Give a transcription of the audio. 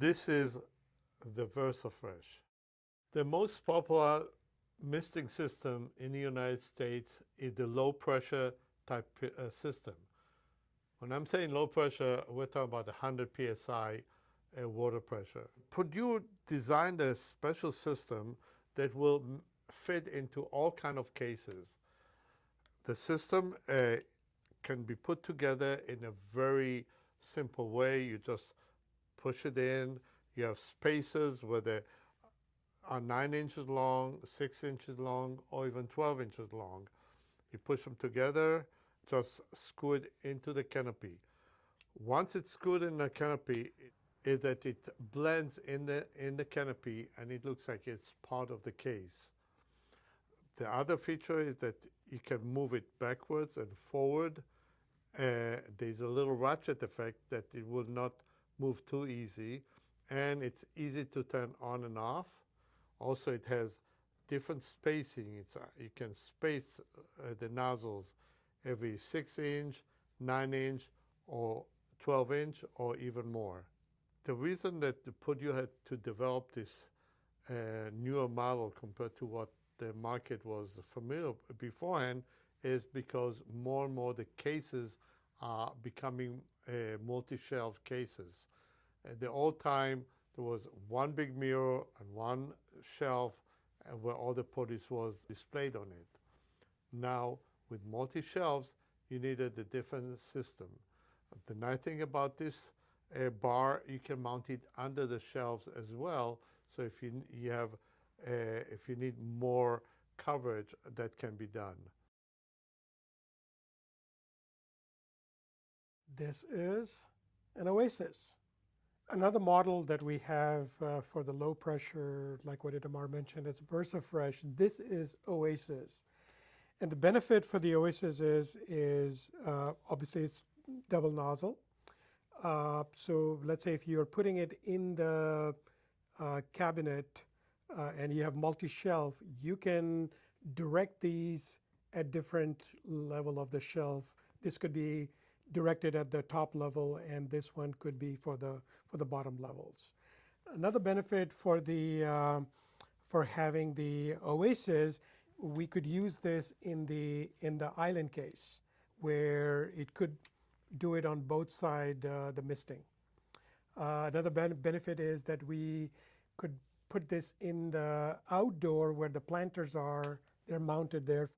This is the VersaFresh. The most popular misting system in the United States is the low pressure type system. When I'm saying low pressure, we're talking about 100 psi water pressure. Prodew designed a special system that will fit into all kind of cases. The system can be put together in a very simple way. You just push it in. You have spacers where they are 9 inches long, 6 inches long, or even 12 inches long. You push them together, just screw it into the canopy. Once it's screwed in the canopy, it blends in the canopy, and it looks like it's part of the case. The other feature is that you can move it backwards and forward. There's a little ratchet effect that it will not move too easy, and it's easy to turn on and off. Also, it has different spacing. You can space the nozzles every 6-inch, 9-inch, or 12-inch, or even more. The reason that the Prodew had to develop this newer model compared to what the market was familiar beforehand is because more and more the cases are becoming multi-shelf cases. At the old time, there was one big mirror and one shelf where all the produce was displayed on it. Now, with multi-shelves, you needed a different system. The nice thing about this bar, you can mount it under the shelves as well. So if you need more coverage, that can be done. This is an Oasis. Another model that we have for the low pressure, like what Itamar mentioned, is VersaFresh. This is Oasis. And the benefit for the Oasis is obviously it's double nozzle. So let's say if you're putting it in the cabinet and you have multi-shelf, you can direct these at different level of the shelf. This could be directed at the top level, and this one could be for the bottom levels. Another benefit for having the Oasis, we could use this in the island case, where it could do it on both sides, the misting. Another benefit is that we could put this in the outdoor where the planters are. They're mounted there